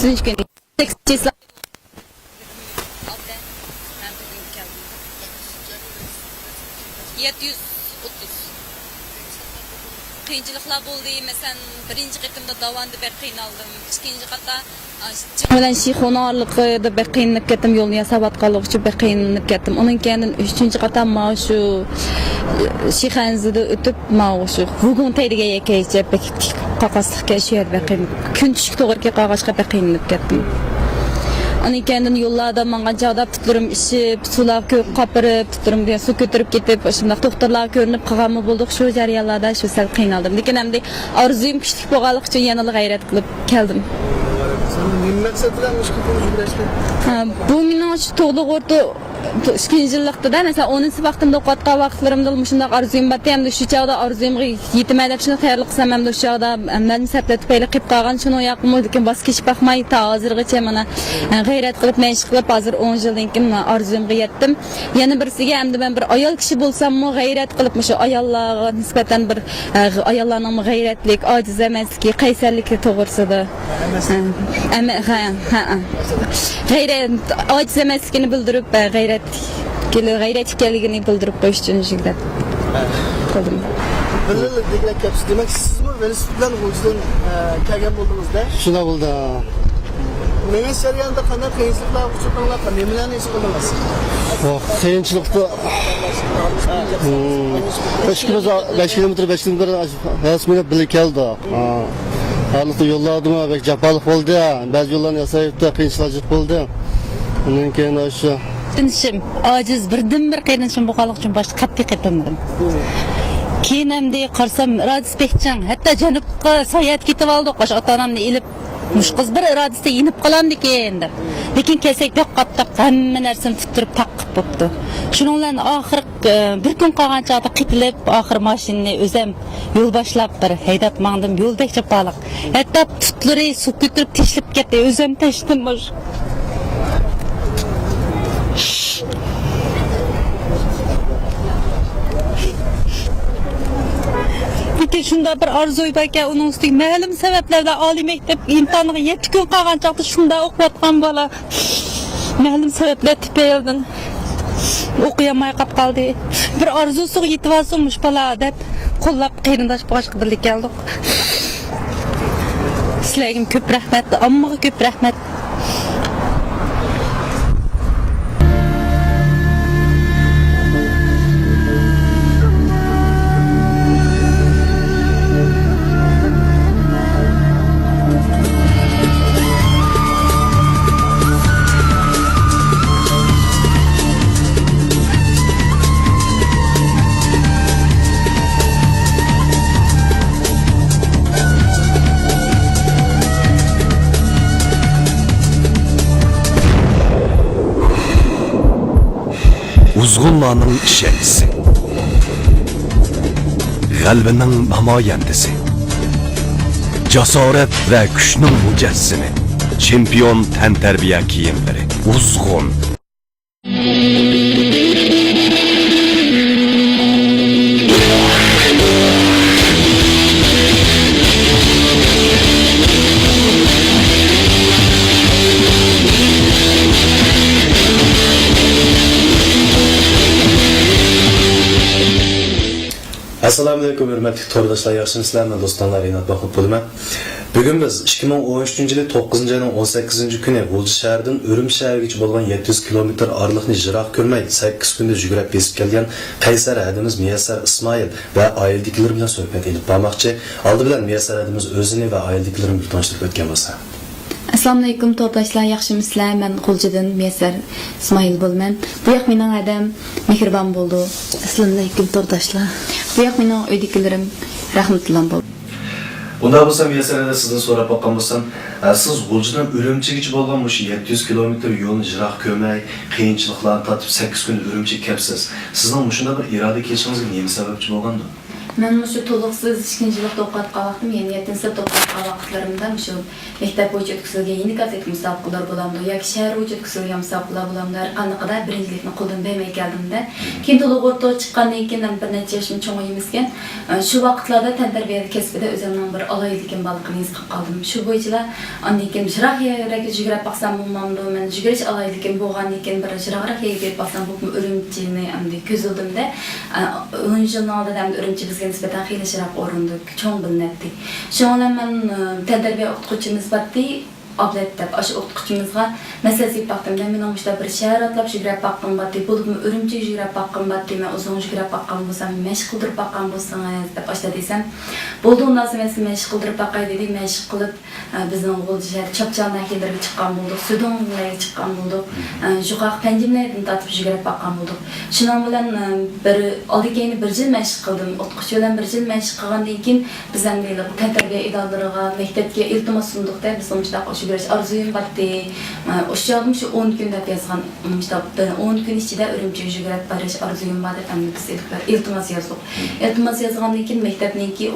3 gün. 8 числа. Qiyinchiliklar bo'ldi. Masalan, birinchi qitimda davonda bir qiynaldim. Ikkinchi qata bilan shixonarligi deb bir qiynalib ketdim. Yo'lni yasavatganlik uchun bir qiynalib ketdim. Undan keyin uchinchi qatam ma shu shixanzida o'tib ma shu bugun taydiga yakaycha qaqaslikka shu yerda qiynalib. Kun tushib to'g'ri qog'ozga bir qiynalib ketdim. Onun kendin yollarda mangan çağda tutlarım işip, sular köp kapırıp, tutlarım diye su götürüp gidip, şimdi doktorlar görünüp kağamı bulduk şu jaryalarda şu sel kıynaldım. Lekin hem de arzuyum küçük boğalık için yanılı gayret kılıp geldim. Bu minaj toğluk orta işkincilikte de mesela 10. vaxtımda qatqa vaxtlarımda muşundaq arzuyum batı hem de şu çağda arzuyumga yetimədib şunu xeyirli qısam hem de şu çağda mənim səpletib elə qib qalğan şunu yaqım lekin bas keçib baxmay ta hazırgacha mana gayret qılıb məşq qılıb hazır 10 yıldan keyin arzuyumga yetdim. Yana birisiga hem de ben bir ayol kishi bolsammı gayret qılıb şu ayollarga nisbatan bir ayollarning gayretlik, aciz emasligi, qaysarligi to'g'risida. Gayret aciz emasligini bildirib gayret ekanligini bildirib qo'yish uchun jigdat qildim. Birlik deglak kapsiz. Demak, sizmi velosiped bilan G'uljdan kelgan bo'ldingizda? Shunday bo'ldi. Menga jarayonda qanday qiyinchiliklar uchraganda qanday bilan ish qildingiz? Qiyinchilikda 5 kilometr rasmiyat birga keldi. Haliqda yo'lladim, bek jafoliq bo'ldi. Ba'zi yo'llarni yasayibdi, qiyinchilik bo'ldi. Undan keyin o'sha Dinşim, aciz birden-bir qiyinçim boğalık için başta qattiq qetmedim. Keyin hamda qarsam Radis Bekcan, hatta janubga sayohat ketib oldik. Qo'sh ota-onamni ilib mush qiz bir irodasida inib qolamdi ekan deb. Lekin kelsak yo'q qattiq hamma narsani tuttirib taqib bo'pti. Shuninglarni oxir bir kun qolgan chog'da qitilib, oxir mashinani o'zim yo'l boshlab bir haydab mangdim, yo'ldek chapaliq. Hatta tutlari suv ko'tirib tashlab ketdi, o'zim tashdim. Lekin shunda bir arzuy baka uning ustiga ma'lum sabablardan oliy maktab imtihoniga 7 kun qolgan chog'da shunda o'qiyotgan bola ma'lum sabablar tufaylidan o'qiyolmay qoldi. Bir arzusiga yetib olsinmish bola deb qo'llab qirindosh boshqa birlik keldik. Sizlarga ko'p rahmat, ammoga ko'p rahmat. Uzg'unlarning ishonchisi, g'albining namoyandasi, jasorat va kuchning mujassimi, chempion tantarbiya kiyimlari, Uzg'un. Assalamu alaykum hurmatli to'rdoshlar, yaxshimisizlar? Men do'stlar Rinat Baxut bo'laman. Bugun biz 2013-yil 9-oyning 18-kuni G'ulji shahridan Urumchi shahrigacha bo'lgan 700 kilometr oraliqni jiroq ko'rmay 8 kunda yugurib besib kelgan Qaysar hadimiz Miyassar Ismoil va oiladagilar bilan suhbat elib bormoqchi. Oldi bilan Miyassar hadimiz o'zini va oiladagilarini bir tanishtirib o'tgan bo'lsa. Assalomu alaykum to'rdoshlar, yaxshimisizlar? Men G'uljidan Miyassar Ismoil bo'laman. Bu yoq mening adam mehribon bo'ldi. Assalomu alaykum to'rdoshlar. Bu yoq mening uydagilarim rahmatulloh bo'ldi. Bunda bo'lsa Miyassarda sizdan so'rab boqqan bo'lsam, siz G'uljidan Urumchigacha bo'lgan bu 700 kilometr yo'lni jiroq ko'rmay, qiyinchiliklarni tatib 8 kun Urumchiga kelibsiz. Sizning shunday bir iroda kelishingizga nima sababchi bo'lgandi? Ben şu toluksuz ikincilik dokatqa vaqtim, yani 7-sınıf dokatqa vaqtlarımda şu mektep boyunca ötküzülgen yeni gazet müsabakalar bulamdı. Yoki şehir boyunca ötküzülgen müsabakalar bulamdı. Anaqada birinchilikni qo'ldan bermay keldimda. Keyin to'liq o'rtaga chiqqandan keyin bir necha yoshim cho'ng emaskan. Shu vaqtlarda tantarbiya kasbida o'zimning bir alaydigan balqini his qilib qoldim. Shu bo'yicha andan keyin shiraq yerga yugurib baqsam bo'lmamdi. Men yugurish alaydigan bo'lgandan keyin bir shiraqroq yerga baqsam bu Urumchini endi ko'zildimda. 10 yil oldin Urumchi bizga nisbatan xiyli shiraq o'rindi, cho'ng bilinadi. Shundan men tantarbiya o'qituvchimiz batdi ablet deb aşı o'qituvchimizga masalasi baktımda men o'shda bir shahar atlab yugurib baqqan batdi, bo'lib Urumchi yugurib baqqan batdi, men uzun yugurib baqqan bo'lsam, mashq qildirib baqqan bo'lsangiz deb ashda desam, bo'ldi undan so'ng men mashq qildirib baqqay dedik, mashq qilib bizning G'o'lji shahar Chapchandan keldirib chiqqan bo'ldik, Sudonlarga chiqqan bo'ldik, Juqaq Panjimlardan tatib yugurib baqqan bo'ldik. Shuning bilan bir oldikayni bir yil mashq qildim, o'qituvchi bilan bir yil mashq qilgandan keyin biz endi tantarbiya idoralariga, maktabga iltimos sundukda biz o'shda yugurish orzuyim batdi. O'sha yo'lda shu 10 kun deb yozgan, o'shda 10 kun ichida Urumchi yugurib borish orzuyim bor deb biz iltimos yozdik. Iltimos yozgandan keyin maktabniki